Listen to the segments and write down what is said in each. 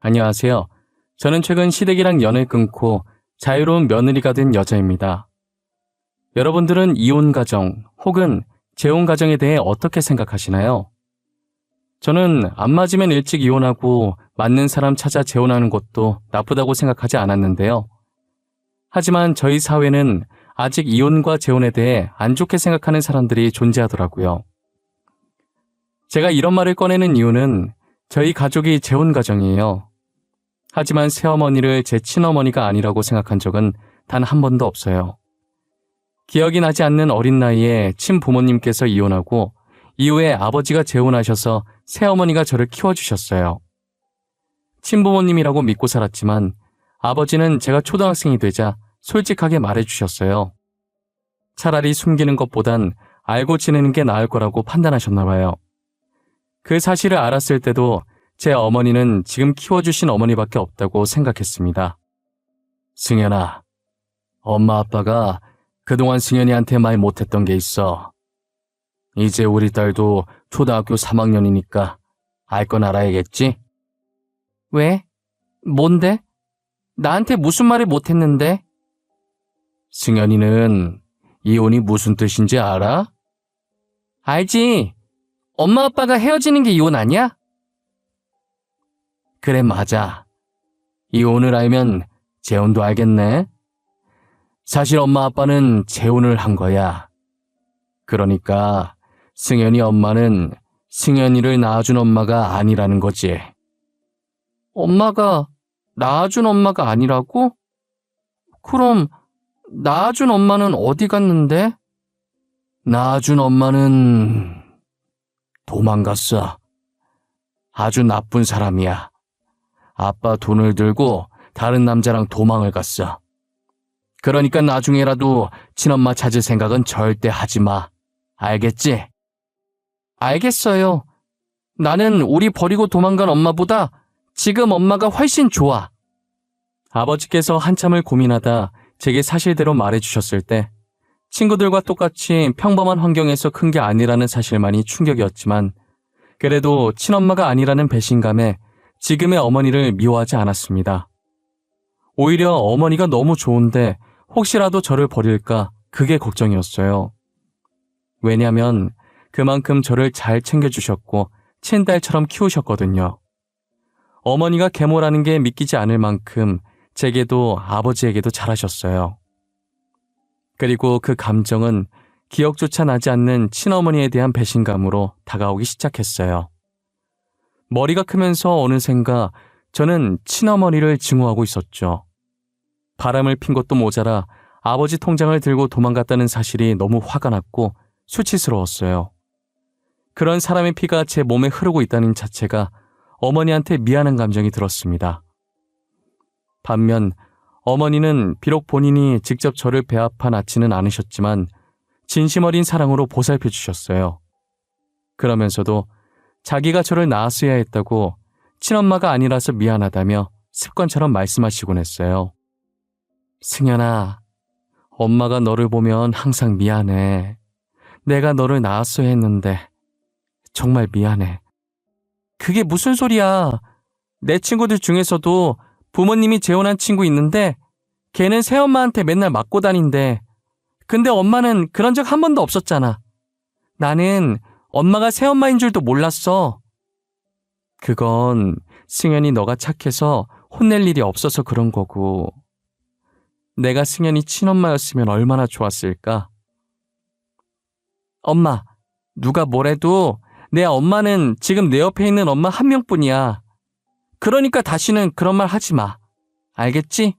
안녕하세요. 저는 최근 시댁이랑 연을 끊고 자유로운 며느리가 된 여자입니다. 여러분들은 이혼 가정 혹은 재혼 가정에 대해 어떻게 생각하시나요? 저는 안 맞으면 일찍 이혼하고 맞는 사람 찾아 재혼하는 것도 나쁘다고 생각하지 않았는데요. 하지만 저희 사회는 아직 이혼과 재혼에 대해 안 좋게 생각하는 사람들이 존재하더라고요. 제가 이런 말을 꺼내는 이유는 저희 가족이 재혼 가정이에요. 하지만 새어머니를 제 친어머니가 아니라고 생각한 적은 단 한 번도 없어요. 기억이 나지 않는 어린 나이에 친부모님께서 이혼하고 이후에 아버지가 재혼하셔서 새어머니가 저를 키워주셨어요. 친부모님이라고 믿고 살았지만 아버지는 제가 초등학생이 되자 솔직하게 말해주셨어요. 차라리 숨기는 것보단 알고 지내는 게 나을 거라고 판단하셨나 봐요. 그 사실을 알았을 때도 제 어머니는 지금 키워주신 어머니밖에 없다고 생각했습니다. 승연아, 엄마 아빠가 그동안 승연이한테 말 못했던 게 있어. 이제 우리 딸도 초등학교 3학년이니까 알 건 알아야겠지? 왜? 뭔데? 나한테 무슨 말을 못했는데? 승연이는 이혼이 무슨 뜻인지 알아? 알지. 엄마 아빠가 헤어지는 게 이혼 아니야? 그래, 맞아. 이혼을 알면 재혼도 알겠네. 사실 엄마 아빠는 재혼을 한 거야. 그러니까 승연이 엄마는 승연이를 낳아준 엄마가 아니라는 거지. 엄마가 낳아준 엄마가 아니라고? 그럼 낳아준 엄마는 어디 갔는데? 낳아준 엄마는 도망갔어. 아주 나쁜 사람이야. 아빠 돈을 들고 다른 남자랑 도망을 갔어. 그러니까 나중에라도 친엄마 찾을 생각은 절대 하지 마. 알겠지? 알겠어요. 나는 우리 버리고 도망간 엄마보다 지금 엄마가 훨씬 좋아. 아버지께서 한참을 고민하다 제게 사실대로 말해주셨을 때 친구들과 똑같이 평범한 환경에서 큰 게 아니라는 사실만이 충격이었지만 그래도 친엄마가 아니라는 배신감에 지금의 어머니를 미워하지 않았습니다. 오히려 어머니가 너무 좋은데 혹시라도 저를 버릴까 그게 걱정이었어요. 왜냐면 그만큼 저를 잘 챙겨주셨고 친딸처럼 키우셨거든요. 어머니가 계모라는 게 믿기지 않을 만큼 제게도 아버지에게도 잘하셨어요. 그리고 그 감정은 기억조차 나지 않는 친어머니에 대한 배신감으로 다가오기 시작했어요. 머리가 크면서 어느샌가 저는 친어머니를 증오하고 있었죠. 바람을 핀 것도 모자라 아버지 통장을 들고 도망갔다는 사실이 너무 화가 났고 수치스러웠어요. 그런 사람의 피가 제 몸에 흐르고 있다는 자체가 어머니한테 미안한 감정이 들었습니다. 반면 어머니는 비록 본인이 직접 저를 배아파 낳지는 않으셨지만 진심 어린 사랑으로 보살펴 주셨어요. 그러면서도 자기가 저를 낳았어야 했다고 친엄마가 아니라서 미안하다며 습관처럼 말씀하시곤 했어요. 승연아, 엄마가 너를 보면 항상 미안해. 내가 너를 낳았어야 했는데 정말 미안해. 그게 무슨 소리야. 내 친구들 중에서도 부모님이 재혼한 친구 있는데 걔는 새엄마한테 맨날 맞고 다닌대. 근데 엄마는 그런 적 한 번도 없었잖아. 나는 엄마가 새엄마인 줄도 몰랐어. 그건 승연이 너가 착해서 혼낼 일이 없어서 그런 거고 내가 승연이 친엄마였으면 얼마나 좋았을까? 엄마, 누가 뭐래도 내 엄마는 지금 내 옆에 있는 엄마 한 명뿐이야. 그러니까 다시는 그런 말 하지 마. 알겠지?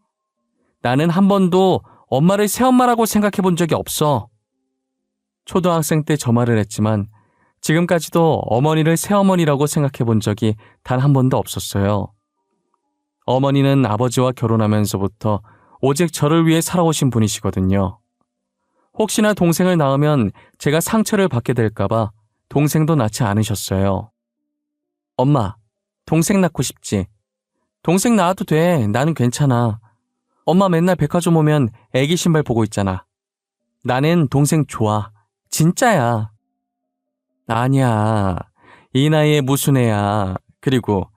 나는 한 번도 엄마를 새엄마라고 생각해 본 적이 없어. 초등학생 때 저 말을 했지만 지금까지도 어머니를 새어머니라고 생각해 본 적이 단 한 번도 없었어요. 어머니는 아버지와 결혼하면서부터 오직 저를 위해 살아오신 분이시거든요. 혹시나 동생을 낳으면 제가 상처를 받게 될까봐 동생도 낳지 않으셨어요. 엄마, 동생 낳고 싶지? 동생 낳아도 돼. 나는 괜찮아. 엄마 맨날 백화점 오면 애기 신발 보고 있잖아. 나는 동생 좋아. 진짜야. 아니야. 이 나이에 무슨 애야. 그리고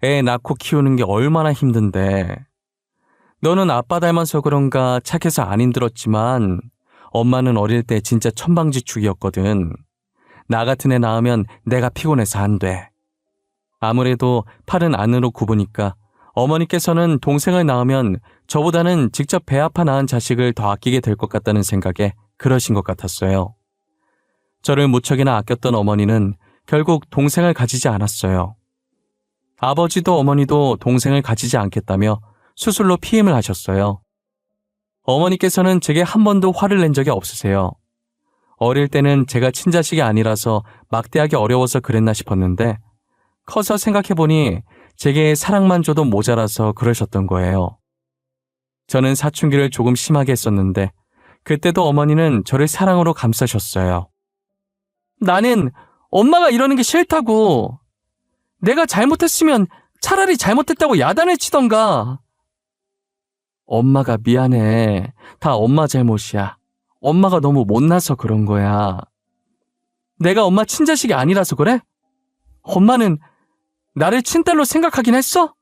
애 낳고 키우는 게 얼마나 힘든데. 너는 아빠 닮아서 그런가 착해서 안 힘들었지만 엄마는 어릴 때 진짜 천방지축이었거든. 나 같은 애 낳으면 내가 피곤해서 안 돼. 아무래도 팔은 안으로 굽으니까 어머니께서는 동생을 낳으면 저보다는 직접 배 아파 낳은 자식을 더 아끼게 될 것 같다는 생각에 그러신 것 같았어요. 저를 무척이나 아꼈던 어머니는 결국 동생을 가지지 않았어요. 아버지도 어머니도 동생을 가지지 않겠다며 수술로 피임을 하셨어요. 어머니께서는 제게 한 번도 화를 낸 적이 없으세요. 어릴 때는 제가 친자식이 아니라서 막대하기 어려워서 그랬나 싶었는데 커서 생각해보니 제게 사랑만 줘도 모자라서 그러셨던 거예요. 저는 사춘기를 조금 심하게 했었는데 그때도 어머니는 저를 사랑으로 감싸셨어요. 나는 엄마가 이러는 게 싫다고. 내가 잘못했으면 차라리 잘못했다고 야단을 치던가. 엄마가 미안해. 다 엄마 잘못이야. 엄마가 너무 못나서 그런 거야. 내가 엄마 친자식이 아니라서 그래? 엄마는 나를 친딸로 생각하긴 했어?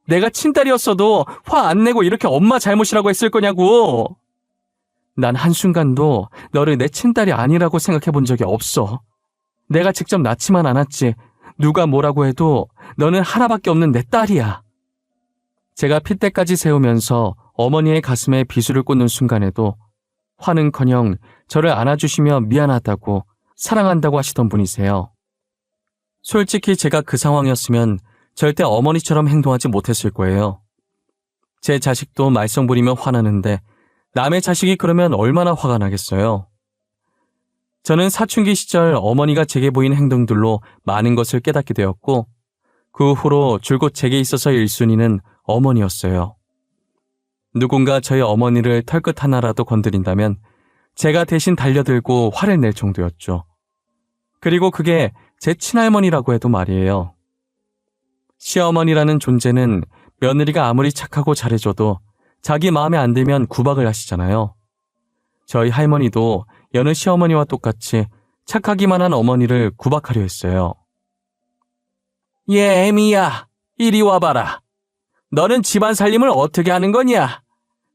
내가 친딸이었어도 화 안 내고 이렇게 엄마 잘못이라고 했을 거냐고. 난 한순간도 너를 내 친딸이 아니라고 생각해 본 적이 없어. 내가 직접 낳지만 않았지. 누가 뭐라고 해도 너는 하나밖에 없는 내 딸이야. 제가 핏대까지 세우면서 어머니의 가슴에 비수를 꽂는 순간에도 화는커녕 저를 안아주시며 미안하다고 사랑한다고 하시던 분이세요. 솔직히 제가 그 상황이었으면 절대 어머니처럼 행동하지 못했을 거예요. 제 자식도 말썽 부리며 화나는데 남의 자식이 그러면 얼마나 화가 나겠어요. 저는 사춘기 시절 어머니가 제게 보인 행동들로 많은 것을 깨닫게 되었고 그 후로 줄곧 제게 있어서 1순위는 어머니였어요. 누군가 저희 어머니를 털끝 하나라도 건드린다면 제가 대신 달려들고 화를 낼 정도였죠. 그리고 그게 제 친할머니라고 해도 말이에요. 시어머니라는 존재는 며느리가 아무리 착하고 잘해줘도 자기 마음에 안 들면 구박을 하시잖아요. 저희 할머니도 여느 시어머니와 똑같이 착하기만 한 어머니를 구박하려 했어요. 얘 애미야, 이리 와봐라. 너는 집안 살림을 어떻게 하는 거냐?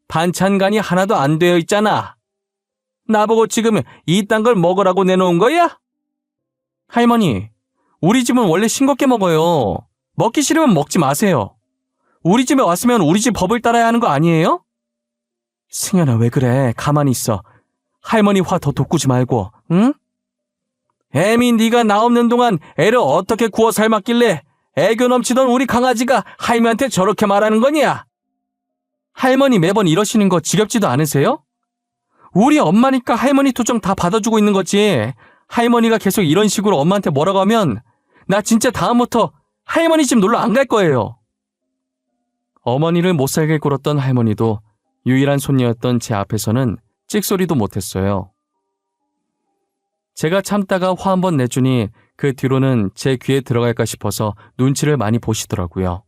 반찬간이 하나도 안 되어 있잖아. 나보고 지금 이딴 걸 먹으라고 내놓은 거야? 할머니, 우리 집은 원래 싱겁게 먹어요. 먹기 싫으면 먹지 마세요. 우리 집에 왔으면 우리 집 법을 따라야 하는 거 아니에요? 승현아, 왜 그래? 가만히 있어. 할머니 화 더 돋구지 말고, 응? 애미 네가 나 없는 동안 애를 어떻게 구워 삶았길래 애교 넘치던 우리 강아지가 할머니한테 저렇게 말하는 거냐? 할머니 매번 이러시는 거 지겹지도 않으세요? 우리 엄마니까 할머니 투정 다 받아주고 있는 거지. 할머니가 계속 이런 식으로 엄마한테 뭐라고 하면 나 진짜 다음부터 할머니 집 놀러 안 갈 거예요. 어머니를 못살게 굴었던 할머니도 유일한 손녀였던 제 앞에서는 찍소리도 못했어요. 제가 참다가 화 한번 내주니 그 뒤로는 제 귀에 들어갈까 싶어서 눈치를 많이 보시더라고요.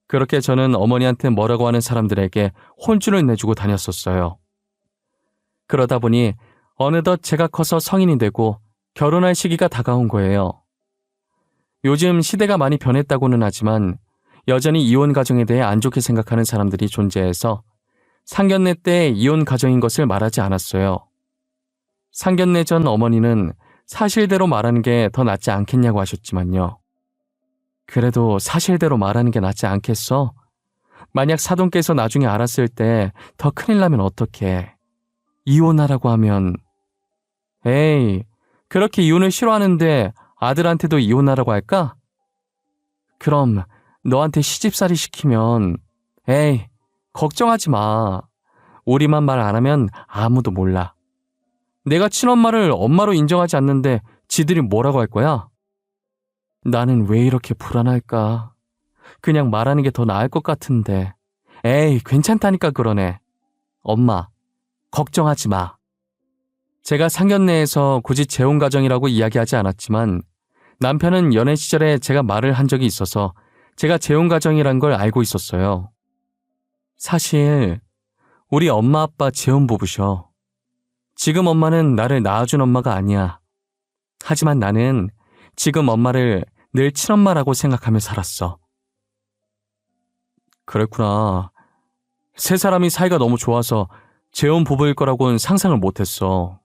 그렇게 저는 어머니한테 뭐라고 하는 사람들에게 혼쭐을 내주고 다녔었어요. 그러다 보니 어느덧 제가 커서 성인이 되고 결혼할 시기가 다가온 거예요. 요즘 시대가 많이 변했다고는 하지만 여전히 이혼 가정에 대해 안 좋게 생각하는 사람들이 존재해서 상견례 때 이혼 가정인 것을 말하지 않았어요. 상견례 전 어머니는 사실대로 말하는 게 더 낫지 않겠냐고 하셨지만요. 그래도 사실대로 말하는 게 낫지 않겠어? 만약 사돈께서 나중에 알았을 때 더 큰일 나면 어떡해. 이혼하라고 하면 에이, 그렇게 이혼을 싫어하는데 아들한테도 이혼하라고 할까? 그럼 너한테 시집살이 시키면 에이, 걱정하지 마. 우리만 말 안 하면 아무도 몰라. 내가 친엄마를 엄마로 인정하지 않는데 지들이 뭐라고 할 거야? 나는 왜 이렇게 불안할까? 그냥 말하는 게 더 나을 것 같은데. 에이, 괜찮다니까 그러네. 엄마, 걱정하지 마. 제가 상견례에서 굳이 재혼가정이라고 이야기하지 않았지만 남편은 연애 시절에 제가 말을 한 적이 있어서 제가 재혼가정이란 걸 알고 있었어요. 사실 우리 엄마 아빠 재혼부부셔. 지금 엄마는 나를 낳아준 엄마가 아니야. 하지만 나는 지금 엄마를 늘 친엄마라고 생각하며 살았어. 그랬구나. 세 사람이 사이가 너무 좋아서 재혼 부부일 거라고는 상상을 못했어.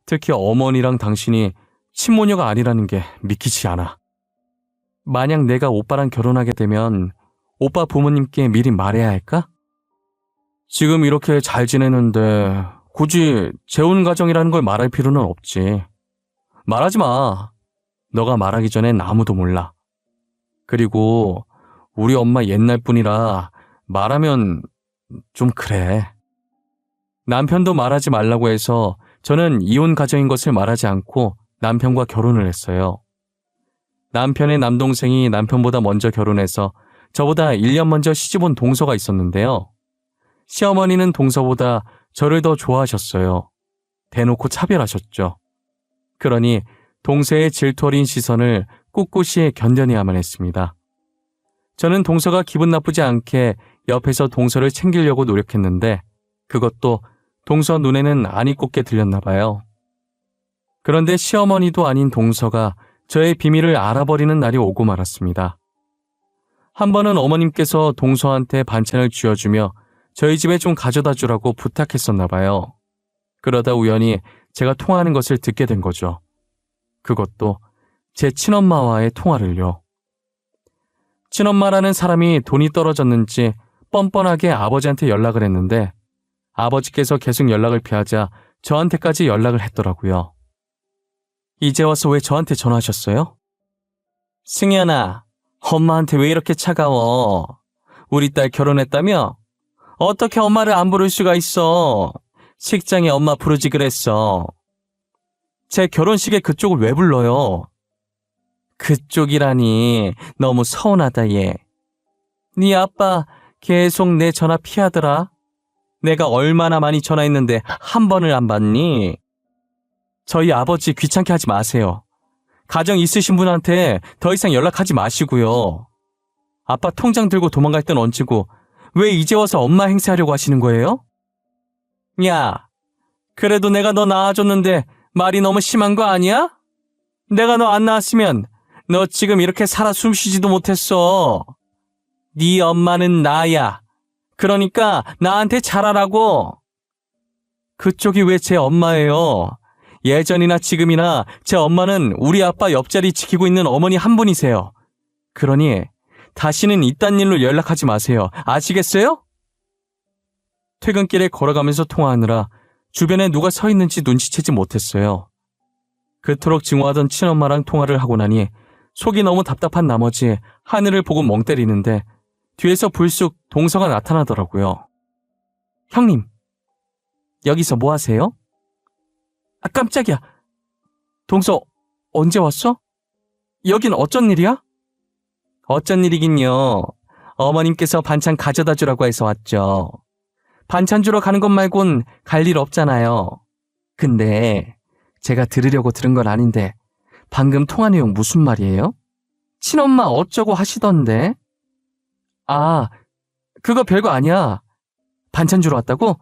특히 어머니랑 당신이 친모녀가 아니라는 게 믿기지 않아. 만약 내가 오빠랑 결혼하게 되면 오빠 부모님께 미리 말해야 할까? 지금 이렇게 잘 지내는데 굳이 재혼 가정이라는 걸 말할 필요는 없지. 말하지 마. 너가 말하기 전엔 아무도 몰라. 그리고 우리 엄마 옛날 분이라 말하면 좀 그래. 남편도 말하지 말라고 해서 저는 이혼 가정인 것을 말하지 않고 남편과 결혼을 했어요. 남편의 남동생이 남편보다 먼저 결혼해서 저보다 1년 먼저 시집온 동서가 있었는데요. 시어머니는 동서보다 저를 더 좋아하셨어요. 대놓고 차별하셨죠. 그러니 동서의 질투 어린 시선을 꿋꿋이 견뎌내야만 했습니다. 저는 동서가 기분 나쁘지 않게 옆에서 동서를 챙기려고 노력했는데 그것도 동서 눈에는 안이 꽂게 들렸나 봐요. 그런데 시어머니도 아닌 동서가 저의 비밀을 알아버리는 날이 오고 말았습니다. 한 번은 어머님께서 동서한테 반찬을 쥐어주며 저희 집에 좀 가져다 주라고 부탁했었나 봐요. 그러다 우연히 제가 통화하는 것을 듣게 된 거죠. 그것도 제 친엄마와의 통화를요. 친엄마라는 사람이 돈이 떨어졌는지 뻔뻔하게 아버지한테 연락을 했는데 아버지께서 계속 연락을 피하자 저한테까지 연락을 했더라고요. 이제 와서 왜 저한테 전화하셨어요? 승현아, 엄마한테 왜 이렇게 차가워? 우리 딸 결혼했다며? 어떻게 엄마를 안 부를 수가 있어? 식장에 엄마 부르지 그랬어. 제 결혼식에 그쪽을 왜 불러요? 그쪽이라니 너무 서운하다 얘. 네 아빠 계속 내 전화 피하더라. 내가 얼마나 많이 전화했는데 한 번을 안 받니? 저희 아버지 귀찮게 하지 마세요. 가정 있으신 분한테 더 이상 연락하지 마시고요. 아빠 통장 들고 도망갈 땐 얹히고 왜 이제 와서 엄마 행세하려고 하시는 거예요? 야, 그래도 내가 너 낳아줬는데 말이 너무 심한 거 아니야? 내가 너 안 낳았으면 너 지금 이렇게 살아 숨쉬지도 못했어. 네 엄마는 나야. 그러니까 나한테 잘하라고. 그쪽이 왜 제 엄마예요? 예전이나 지금이나 제 엄마는 우리 아빠 옆자리 지키고 있는 어머니 한 분이세요. 그러니 다시는 이딴 일로 연락하지 마세요. 아시겠어요? 퇴근길에 걸어가면서 통화하느라 주변에 누가 서 있는지 눈치채지 못했어요. 그토록 증오하던 친엄마랑 통화를 하고 나니 속이 너무 답답한 나머지 하늘을 보고 멍 때리는데 뒤에서 불쑥 동서가 나타나더라고요. 형님, 여기서 뭐 하세요? 아, 깜짝이야. 동서, 언제 왔어? 여긴 어쩐 일이야? 어쩐 일이긴요. 어머님께서 반찬 가져다 주라고 해서 왔죠. 반찬 주러 가는 것 말곤 갈 일 없잖아요. 근데 제가 들으려고 들은 건 아닌데 방금 통화 내용 무슨 말이에요? 친엄마 어쩌고 하시던데? 아, 그거 별거 아니야. 반찬 주러 왔다고?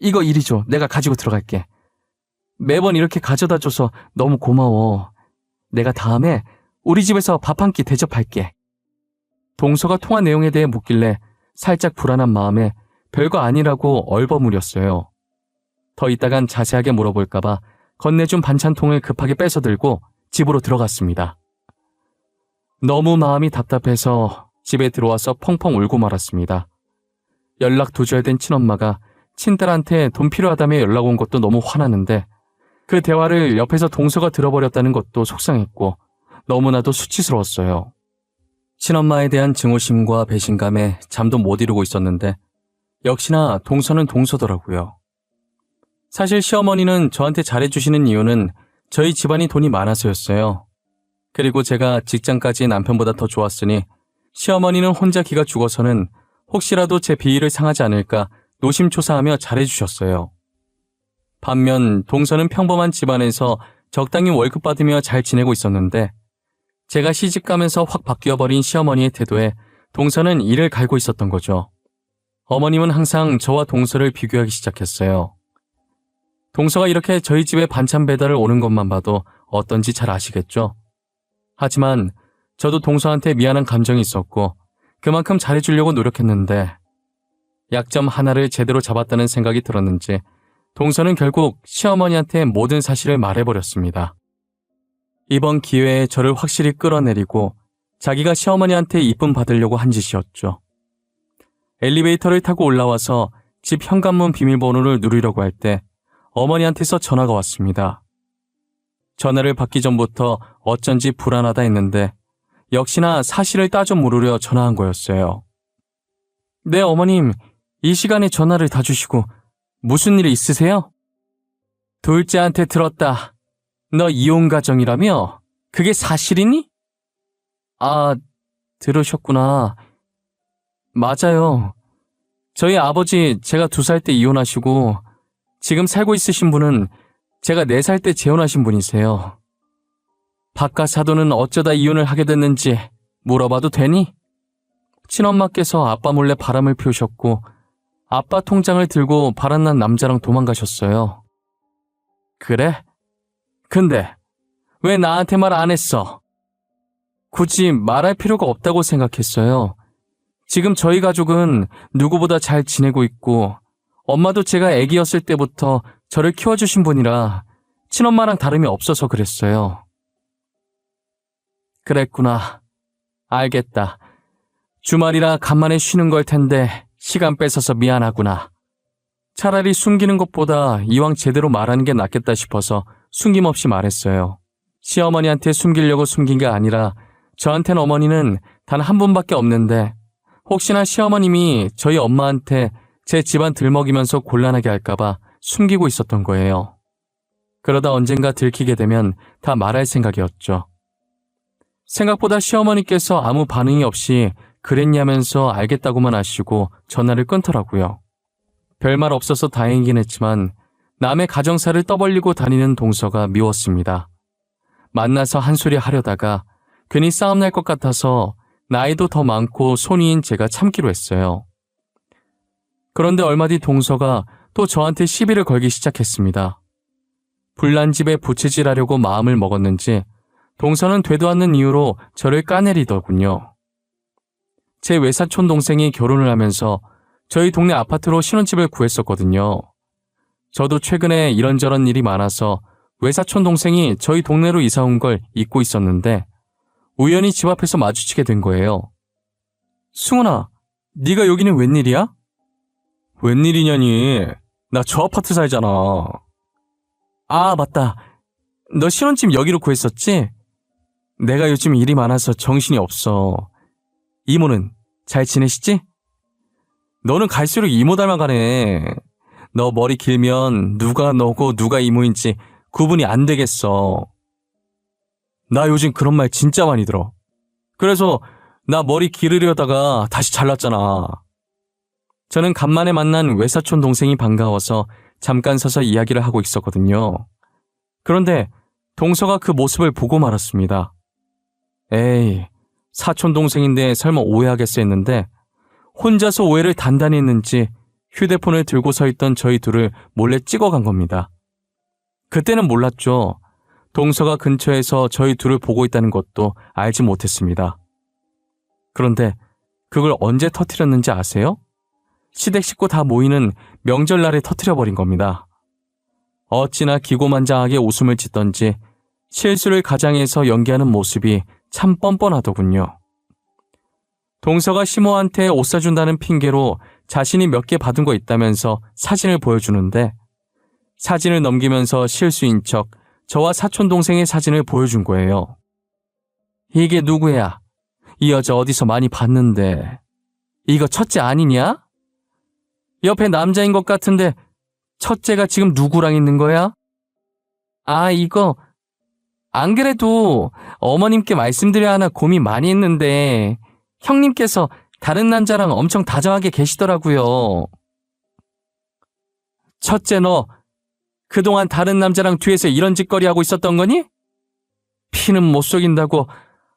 이거 이리 줘. 내가 가지고 들어갈게. 매번 이렇게 가져다 줘서 너무 고마워. 내가 다음에 우리 집에서 밥 한 끼 대접할게. 동서가 통화 내용에 대해 묻길래 살짝 불안한 마음에 별거 아니라고 얼버무렸어요. 더 있다간 자세하게 물어볼까봐 건네준 반찬통을 급하게 뺏어 들고 집으로 들어갔습니다. 너무 마음이 답답해서 집에 들어와서 펑펑 울고 말았습니다. 연락 두절된 친엄마가 친딸한테 돈 필요하다며 연락 온 것도 너무 화나는데 그 대화를 옆에서 동서가 들어버렸다는 것도 속상했고 너무나도 수치스러웠어요. 친엄마에 대한 증오심과 배신감에 잠도 못 이루고 있었는데 역시나 동서는 동서더라고요. 사실 시어머니는 저한테 잘해주시는 이유는 저희 집안이 돈이 많아서였어요. 그리고 제가 직장까지 남편보다 더 좋았으니 시어머니는 혼자 기가 죽어서는 혹시라도 제 비위를 상하지 않을까 노심초사하며 잘해주셨어요. 반면 동서는 평범한 집안에서 적당히 월급 받으며 잘 지내고 있었는데 제가 시집가면서 확 바뀌어버린 시어머니의 태도에 동서는 이를 갈고 있었던 거죠. 어머님은 항상 저와 동서를 비교하기 시작했어요. 동서가 이렇게 저희 집에 반찬 배달을 오는 것만 봐도 어떤지 잘 아시겠죠? 하지만 저도 동서한테 미안한 감정이 있었고 그만큼 잘해주려고 노력했는데 약점 하나를 제대로 잡았다는 생각이 들었는지 동서는 결국 시어머니한테 모든 사실을 말해버렸습니다. 이번 기회에 저를 확실히 끌어내리고 자기가 시어머니한테 이쁨 받으려고 한 짓이었죠. 엘리베이터를 타고 올라와서 집 현관문 비밀번호를 누르려고 할 때 어머니한테서 전화가 왔습니다. 전화를 받기 전부터 어쩐지 불안하다 했는데 역시나 사실을 따져 물으려 전화한 거였어요. 네, 어머님. 이 시간에 전화를 다 주시고 무슨 일 있으세요? 둘째한테 들었다. 너 이혼 가정이라며? 그게 사실이니? 아, 들으셨구나. 맞아요. 저희 아버지 제가 2살 때 이혼하시고 지금 살고 있으신 분은 제가 4살 때 재혼하신 분이세요. 바깥 사돈은 어쩌다 이혼을 하게 됐는지 물어봐도 되니? 친엄마께서 아빠 몰래 바람을 피우셨고 아빠 통장을 들고 바람난 남자랑 도망가셨어요. 그래? 근데 왜 나한테 말 안 했어? 굳이 말할 필요가 없다고 생각했어요. 지금 저희 가족은 누구보다 잘 지내고 있고 엄마도 제가 아기였을 때부터 저를 키워주신 분이라 친엄마랑 다름이 없어서 그랬어요. 그랬구나. 알겠다. 주말이라 간만에 쉬는 걸 텐데 시간 뺏어서 미안하구나. 차라리 숨기는 것보다 이왕 제대로 말하는 게 낫겠다 싶어서 숨김없이 말했어요. 시어머니한테 숨기려고 숨긴 게 아니라 저한텐 어머니는 단 한 분밖에 없는데 혹시나 시어머님이 저희 엄마한테 제 집안 들먹이면서 곤란하게 할까봐 숨기고 있었던 거예요. 그러다 언젠가 들키게 되면 다 말할 생각이었죠. 생각보다 시어머니께서 아무 반응이 없이 그랬냐면서 알겠다고만 하시고 전화를 끊더라고요. 별말 없어서 다행이긴 했지만 남의 가정사를 떠벌리고 다니는 동서가 미웠습니다. 만나서 한 소리 하려다가 괜히 싸움 날 것 같아서 나이도 더 많고 손위인 제가 참기로 했어요. 그런데 얼마 뒤 동서가 또 저한테 시비를 걸기 시작했습니다. 불난 집에 부채질하려고 마음을 먹었는지 동서는 되도 않는 이유로 저를 까내리더군요. 제 외사촌 동생이 결혼을 하면서 저희 동네 아파트로 신혼집을 구했었거든요. 저도 최근에 이런저런 일이 많아서 외사촌 동생이 저희 동네로 이사 온 걸 잊고 있었는데 우연히 집 앞에서 마주치게 된 거예요. 승훈아, 네가 여기는 웬일이야? 웬일이냐니? 나 저 아파트 살잖아. 아, 맞다. 너 신혼집 여기로 구했었지? 내가 요즘 일이 많아서 정신이 없어. 이모는 잘 지내시지? 너는 갈수록 이모 닮아가네. 너 머리 길면 누가 너고 누가 이모인지 구분이 안 되겠어. 나 요즘 그런 말 진짜 많이 들어. 그래서 나 머리 기르려다가 다시 잘랐잖아. 저는 간만에 만난 외사촌 동생이 반가워서 잠깐 서서 이야기를 하고 있었거든요. 그런데 동서가 그 모습을 보고 말았습니다. 에이, 사촌 동생인데 설마 오해하겠어 했는데 혼자서 오해를 단단히 했는지 휴대폰을 들고 서 있던 저희 둘을 몰래 찍어간 겁니다. 그때는 몰랐죠. 동서가 근처에서 저희 둘을 보고 있다는 것도 알지 못했습니다. 그런데 그걸 언제 터뜨렸는지 아세요? 시댁 식구 다 모이는 명절날에 터뜨려버린 겁니다. 어찌나 기고만장하게 웃음을 짓던지 실수를 가장해서 연기하는 모습이 참 뻔뻔하더군요. 동서가 시모한테 옷 사준다는 핑계로 자신이 몇 개 받은 거 있다면서 사진을 보여주는데 사진을 넘기면서 실수인 척 저와 사촌동생의 사진을 보여준 거예요. 이게 누구야? 이 여자 어디서 많이 봤는데. 이거 첫째 아니냐? 옆에 남자인 것 같은데 첫째가 지금 누구랑 있는 거야? 아, 이거 안 그래도 어머님께 말씀드려야 하나 고민 많이 했는데 형님께서 다른 남자랑 엄청 다정하게 계시더라고요. 첫째, 너 그동안 다른 남자랑 뒤에서 이런 짓거리 하고 있었던 거니? 피는 못 속인다고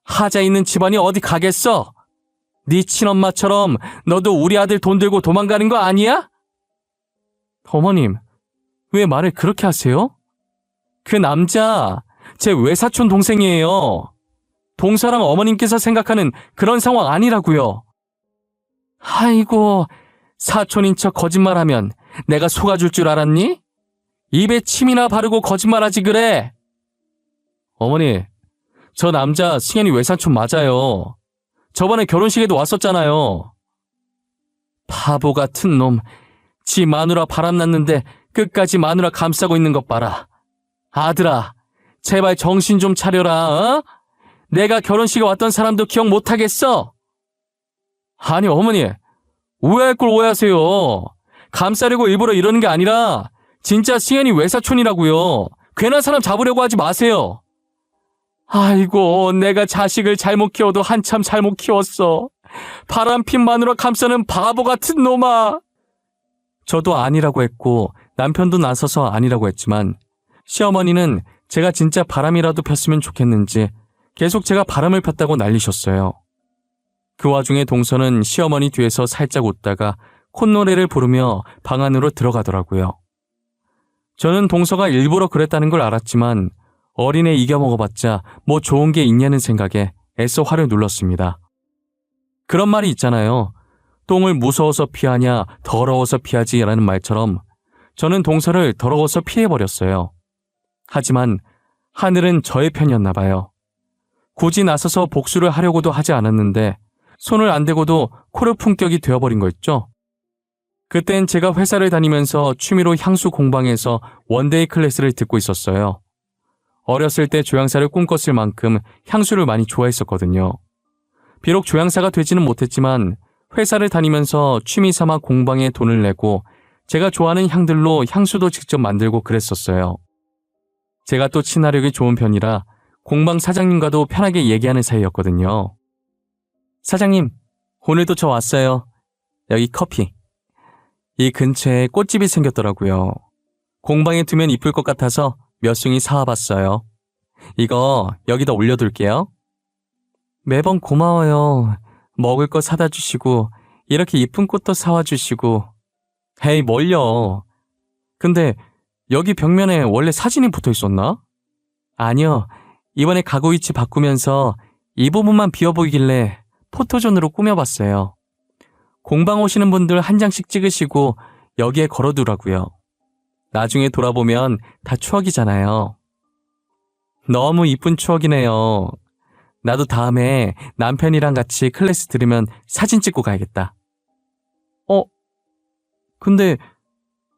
하자 있는 집안이 어디 가겠어? 네 친엄마처럼 너도 우리 아들 돈 들고 도망가는 거 아니야? 어머님, 왜 말을 그렇게 하세요? 그 남자 제 외사촌 동생이에요. 동서랑 어머님께서 생각하는 그런 상황 아니라고요. 아이고, 사촌인 척 거짓말하면 내가 속아줄 줄 알았니? 입에 침이나 바르고 거짓말하지 그래. 어머니, 저 남자 승현이 외사촌 맞아요. 저번에 결혼식에도 왔었잖아요. 바보 같은 놈. 지 마누라 바람났는데 끝까지 마누라 감싸고 있는 것 봐라. 아들아, 제발 정신 좀 차려라. 어? 내가 결혼식에 왔던 사람도 기억 못하겠어? 아니 어머니, 오해할 걸 오해하세요. 감싸려고 일부러 이러는 게 아니라 진짜 승현이 외사촌이라고요. 괜한 사람 잡으려고 하지 마세요. 아이고, 내가 자식을 잘못 키워도 한참 잘못 키웠어. 바람핀 마누라 감싸는 바보 같은 놈아. 저도 아니라고 했고 남편도 나서서 아니라고 했지만 시어머니는 제가 진짜 바람이라도 폈으면 좋겠는지 계속 제가 바람을 폈다고 난리셨어요. 그 와중에 동서는 시어머니 뒤에서 살짝 웃다가 콧노래를 부르며 방 안으로 들어가더라고요. 저는 동서가 일부러 그랬다는 걸 알았지만 어린애 이겨먹어봤자 뭐 좋은 게 있냐는 생각에 애써 화를 눌렀습니다. 그런 말이 있잖아요. 똥을 무서워서 피하냐 더러워서 피하지라는 말처럼 저는 동서를 더러워서 피해버렸어요. 하지만 하늘은 저의 편이었나 봐요. 굳이 나서서 복수를 하려고도 하지 않았는데 손을 안 대고도 코르 품격이 되어버린 거 있죠. 그땐 제가 회사를 다니면서 취미로 향수 공방에서 원데이 클래스를 듣고 있었어요. 어렸을 때 조향사를 꿈꿨을 만큼 향수를 많이 좋아했었거든요. 비록 조향사가 되지는 못했지만 회사를 다니면서 취미 삼아 공방에 돈을 내고 제가 좋아하는 향들로 향수도 직접 만들고 그랬었어요. 제가 또 친화력이 좋은 편이라 공방 사장님과도 편하게 얘기하는 사이였거든요. 사장님, 오늘도 저 왔어요. 여기 커피. 이 근처에 꽃집이 생겼더라고요. 공방에 두면 이쁠 것 같아서 몇 숭이 사와봤어요. 이거 여기다 올려둘게요. 매번 고마워요. 먹을 거 사다 주시고 이렇게 이쁜 꽃도 사와 주시고. 에이, 뭘요. 근데 여기 벽면에 원래 사진이 붙어 있었나? 아니요. 이번에 가구 위치 바꾸면서 이 부분만 비어 보이길래 포토존으로 꾸며봤어요. 공방 오시는 분들 한 장씩 찍으시고 여기에 걸어두라고요. 나중에 돌아보면 다 추억이잖아요. 너무 이쁜 추억이네요. 나도 다음에 남편이랑 같이 클래스 들으면 사진 찍고 가야겠다. 근데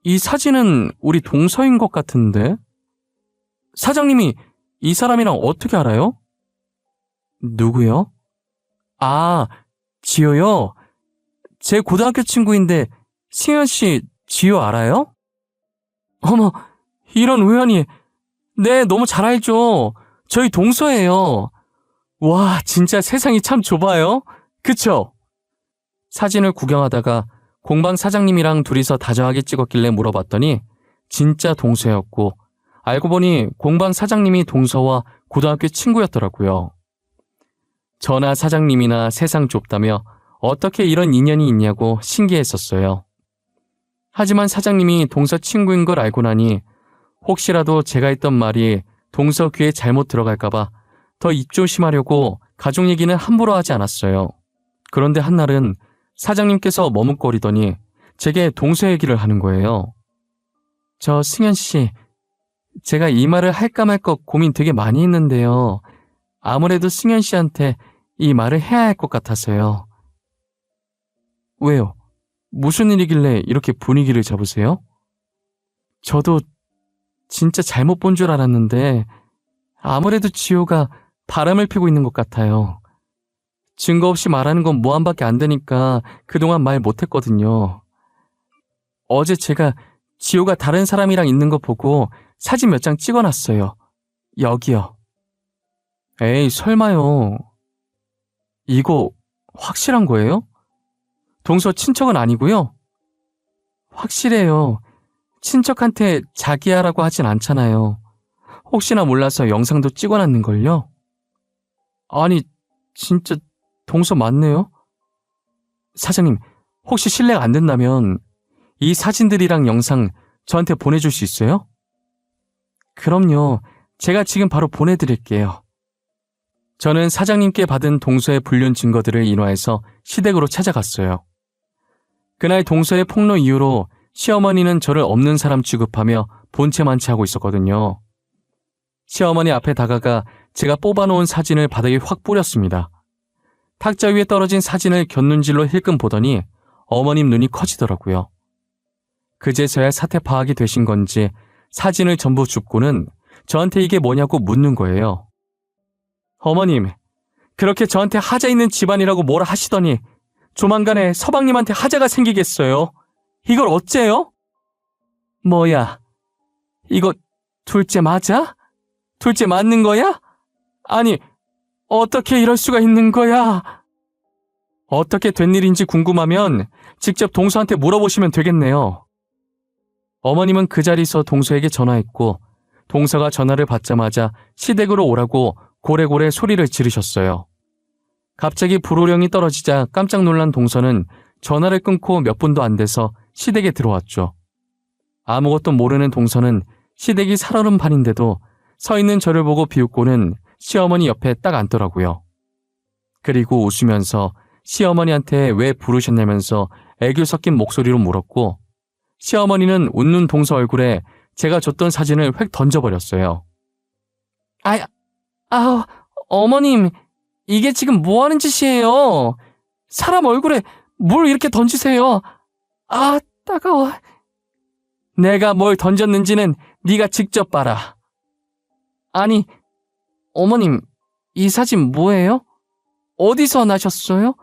이 사진은 우리 동서인 것 같은데? 사장님이 이 사람이랑 어떻게 알아요? 누구요? 아, 지효요? 제 고등학교 친구인데 승현 씨 지효 알아요? 어머, 이런 우연이. 네, 너무 잘 알죠. 저희 동서예요. 와, 진짜 세상이 참 좁아요. 그쵸? 사진을 구경하다가 공방 사장님이랑 둘이서 다정하게 찍었길래 물어봤더니 진짜 동서였고 알고 보니 공방 사장님이 동서와 고등학교 친구였더라고요. 저나 사장님이나 세상 좁다며 어떻게 이런 인연이 있냐고 신기했었어요. 하지만 사장님이 동서 친구인 걸 알고 나니 혹시라도 제가 했던 말이 동서 귀에 잘못 들어갈까봐 더 입조심하려고 가족 얘기는 함부로 하지 않았어요. 그런데 한날은 사장님께서 머뭇거리더니 제게 동서 얘기를 하는 거예요. 저 승현 씨, 제가 이 말을 할까 말까 고민 되게 많이 했는데요. 아무래도 승현 씨한테 이 말을 해야 할 것 같아서요. 왜요? 무슨 일이길래 이렇게 분위기를 잡으세요? 저도 진짜 잘못 본 줄 알았는데 아무래도 지호가 바람을 피고 있는 것 같아요. 증거 없이 말하는 건 모함밖에 안 되니까 그동안 말 못했거든요. 어제 제가 지호가 다른 사람이랑 있는 거 보고 사진 몇 장 찍어놨어요. 여기요. 에이, 설마요. 이거 확실한 거예요? 동서 친척은 아니고요? 확실해요. 친척한테 자기야라고 하진 않잖아요. 혹시나 몰라서 영상도 찍어놨는걸요? 아니, 진짜 동서 맞네요? 사장님, 혹시 실례가 안 된다면 이 사진들이랑 영상 저한테 보내줄 수 있어요? 그럼요. 제가 지금 바로 보내드릴게요. 저는 사장님께 받은 동서의 불륜 증거들을 인화해서 시댁으로 찾아갔어요. 그날 동서의 폭로 이후로 시어머니는 저를 없는 사람 취급하며 본체만치 하고 있었거든요. 시어머니 앞에 다가가 제가 뽑아놓은 사진을 바닥에 확 뿌렸습니다. 탁자 위에 떨어진 사진을 곁눈질로 힐끔 보더니 어머님 눈이 커지더라고요. 그제서야 사태 파악이 되신 건지 사진을 전부 줍고는 저한테 이게 뭐냐고 묻는 거예요. 어머님, 그렇게 저한테 하자 있는 집안이라고 뭐라 하시더니 조만간에 서방님한테 하자가 생기겠어요. 이걸 어째요? 뭐야, 이거 둘째 맞아? 둘째 맞는 거야? 아니, 어떻게 이럴 수가 있는 거야? 어떻게 된 일인지 궁금하면 직접 동서한테 물어보시면 되겠네요. 어머님은 그 자리에서 동서에게 전화했고 동서가 전화를 받자마자 시댁으로 오라고 고래고래 소리를 지르셨어요. 갑자기 불호령이 떨어지자 깜짝 놀란 동서는 전화를 끊고 몇 분도 안 돼서 시댁에 들어왔죠. 아무것도 모르는 동서는 시댁이 살얼음 판인데도 서 있는 저를 보고 비웃고는 시어머니 옆에 딱 앉더라고요. 그리고 웃으면서 시어머니한테 왜 부르셨냐면서 애교 섞인 목소리로 물었고 시어머니는 웃는 동서 얼굴에 제가 줬던 사진을 획 던져버렸어요. 어머님, 이게 지금 뭐 하는 짓이에요? 사람 얼굴에 물 이렇게 던지세요. 아, 따가워. 내가 뭘 던졌는지는 네가 직접 봐라. 아니, 어머님, 이 사진 뭐예요? 어디서 나셨어요?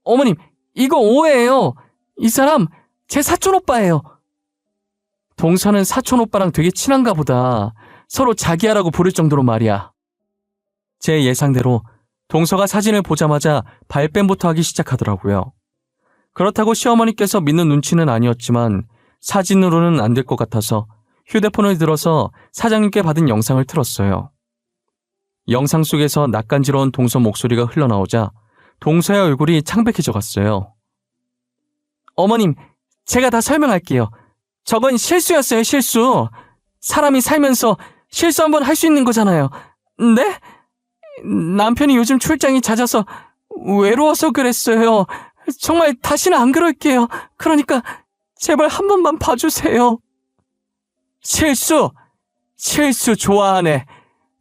어머님, 이거 오해예요. 이 사람 제 사촌오빠예요. 동서는 사촌오빠랑 되게 친한가 보다. 서로 자기야라고 부를 정도로 말이야. 제 예상대로 동서가 사진을 보자마자 발뺌부터 하기 시작하더라고요. 그렇다고 시어머니께서 믿는 눈치는 아니었지만 사진으로는 안 될 것 같아서 휴대폰을 들어서 사장님께 받은 영상을 틀었어요. 영상 속에서 낯간지러운 동서 목소리가 흘러나오자 동서의 얼굴이 창백해져 갔어요. 어머님, 제가 다 설명할게요. 저건 실수였어요, 실수. 사람이 살면서 실수 한번 할 수 있는 거잖아요. 네? 남편이 요즘 출장이 잦아서 외로워서 그랬어요. 정말 다시는 안 그럴게요. 그러니까 제발 한 번만 봐주세요. 실수 좋아하네.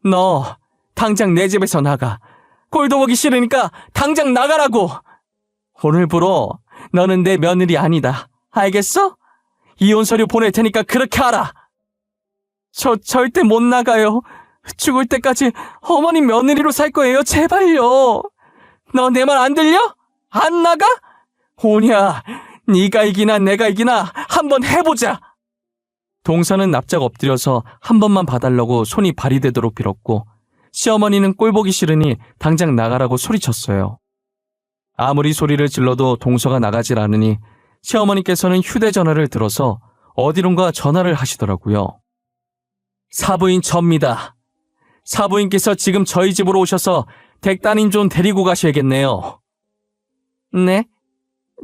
너 당장 내 집에서 나가. 꼴도 보기 싫으니까 당장 나가라고. 오늘부로 너는 내 며느리 아니다. 알겠어? 이혼 서류 보낼 테니까 그렇게 하라. 저 절대 못 나가요. 죽을 때까지 어머님 며느리로 살 거예요. 제발요. 너 내 말 안 들려? 안 나가? 오냐, 네가 이기나 내가 이기나 한번 해보자. 동서는 납작 엎드려서 한 번만 봐달라고 손이 발이 되도록 빌었고 시어머니는 꼴 보기 싫으니 당장 나가라고 소리쳤어요. 아무리 소리를 질러도 동서가 나가질 않으니 시어머니께서는 휴대전화를 들어서 어디론가 전화를 하시더라고요. 사부인 접니다. 사부인께서 지금 저희 집으로 오셔서 댁 따님 좀 데리고 가셔야겠네요. 네?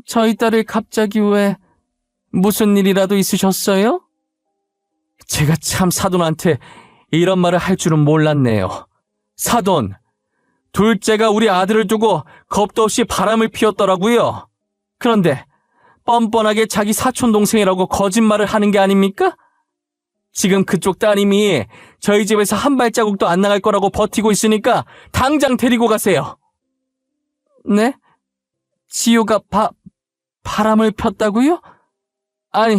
저희 딸을 갑자기 왜 무슨 일이라도 있으셨어요? 제가 참 사돈한테 이런 말을 할 줄은 몰랐네요. 사돈, 둘째가 우리 아들을 두고 겁도 없이 바람을 피웠더라고요. 그런데 뻔뻔하게 자기 사촌 동생이라고 거짓말을 하는 게 아닙니까? 지금 그쪽 따님이 저희 집에서 한 발자국도 안 나갈 거라고 버티고 있으니까 당장 데리고 가세요. 네? 지효가 바람을 폈다고요? 아니,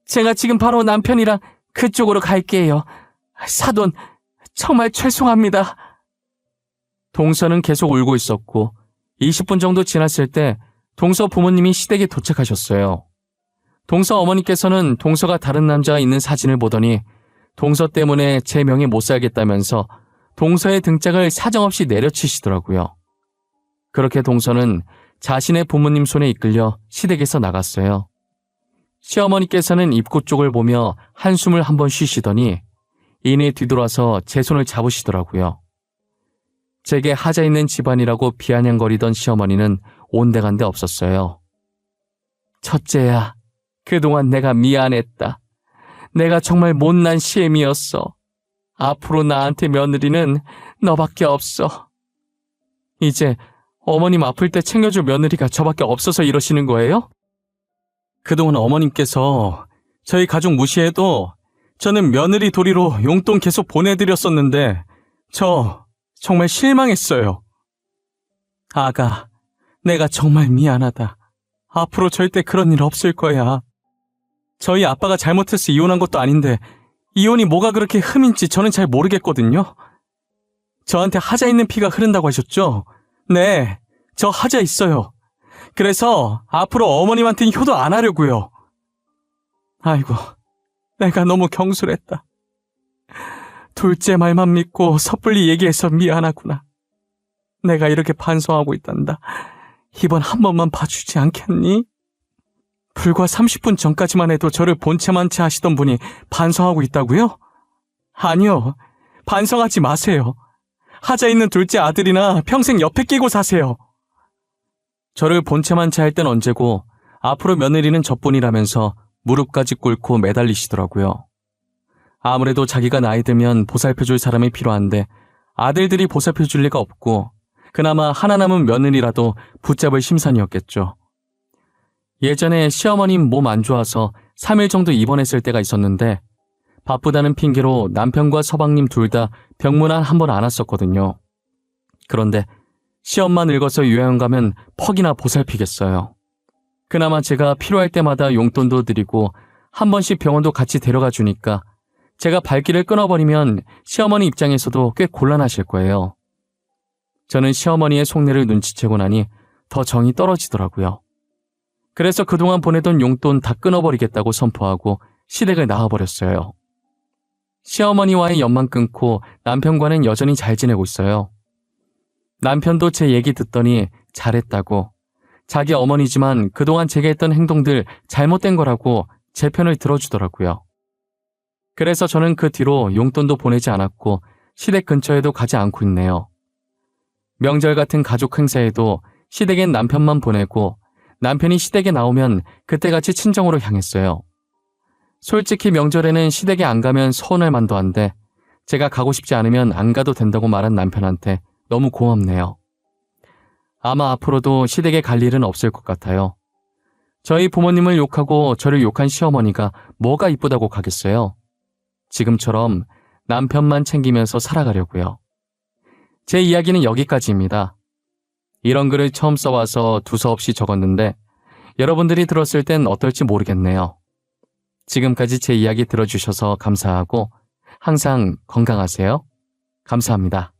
제가 지금 바로 남편이랑 그쪽으로 갈게요. 사돈, 정말 죄송합니다. 동서는 계속 울고 있었고 20분 정도 지났을 때 동서 부모님이 시댁에 도착하셨어요. 동서 어머니께서는 동서가 다른 남자가 있는 사진을 보더니 동서 때문에 제 명에 못 살겠다면서 동서의 등짝을 사정없이 내려치시더라고요. 그렇게 동서는 자신의 부모님 손에 이끌려 시댁에서 나갔어요. 시어머니께서는 입구 쪽을 보며 한숨을 한번 쉬시더니 이내 뒤돌아서 제 손을 잡으시더라고요. 제게 하자 있는 집안이라고 비아냥거리던 시어머니는 온데간데 없었어요. 첫째야, 그동안 내가 미안했다. 내가 정말 못난 시엠이었어. 앞으로 나한테 며느리는 너밖에 없어. 이제 어머님 아플 때 챙겨줄 며느리가 저밖에 없어서 이러시는 거예요? 그동안 어머님께서 저희 가족 무시해도 저는 며느리 도리로 용돈 계속 보내드렸었는데 저 정말 실망했어요. 아가, 내가 정말 미안하다. 앞으로 절대 그런 일 없을 거야. 저희 아빠가 잘못해서 이혼한 것도 아닌데 이혼이 뭐가 그렇게 흠인지 저는 잘 모르겠거든요. 저한테 하자 있는 피가 흐른다고 하셨죠? 네, 저 하자 있어요. 그래서 앞으로 어머님한테는 효도 안 하려고요. 아이고, 내가 너무 경솔했다. 둘째 말만 믿고 섣불리 얘기해서 미안하구나. 내가 이렇게 반성하고 있단다. 이번 한 번만 봐주지 않겠니? 불과 30분 전까지만 해도 저를 본체만 채 하시던 분이 반성하고 있다고요? 아니요, 반성하지 마세요. 하자 있는 둘째 아들이나 평생 옆에 끼고 사세요. 저를 본체만 채 할 땐 언제고 앞으로 며느리는 저뿐이라면서 무릎까지 꿇고 매달리시더라고요. 아무래도 자기가 나이 들면 보살펴줄 사람이 필요한데 아들들이 보살펴줄 리가 없고 그나마 하나 남은 며느리라도 붙잡을 심산이었겠죠. 예전에 시어머님 몸 안 좋아서 3일 정도 입원했을 때가 있었는데 바쁘다는 핑계로 남편과 서방님 둘 다 병문안 한 번 안 왔었거든요. 그런데 시엄마 늙어서 요양 가면 퍽이나 보살피겠어요. 그나마 제가 필요할 때마다 용돈도 드리고 한 번씩 병원도 같이 데려가 주니까 제가 발길을 끊어버리면 시어머니 입장에서도 꽤 곤란하실 거예요. 저는 시어머니의 속내를 눈치채고 나니 더 정이 떨어지더라고요. 그래서 그동안 보내던 용돈 다 끊어버리겠다고 선포하고 시댁을 나와버렸어요. 시어머니와의 연만 끊고 남편과는 여전히 잘 지내고 있어요. 남편도 제 얘기 듣더니 잘했다고, 자기 어머니지만 그동안 제게 했던 행동들 잘못된 거라고 제 편을 들어주더라고요. 그래서 저는 그 뒤로 용돈도 보내지 않았고 시댁 근처에도 가지 않고 있네요. 명절 같은 가족 행사에도 시댁엔 남편만 보내고 남편이 시댁에 나오면 그때같이 친정으로 향했어요. 솔직히 명절에는 시댁에 안 가면 서운할 만도 한데 제가 가고 싶지 않으면 안 가도 된다고 말한 남편한테 너무 고맙네요. 아마 앞으로도 시댁에 갈 일은 없을 것 같아요. 저희 부모님을 욕하고 저를 욕한 시어머니가 뭐가 이쁘다고 가겠어요? 지금처럼 남편만 챙기면서 살아가려고요. 제 이야기는 여기까지입니다. 이런 글을 처음 써와서 두서없이 적었는데 여러분들이 들었을 땐 어떨지 모르겠네요. 지금까지 제 이야기 들어주셔서 감사하고 항상 건강하세요. 감사합니다.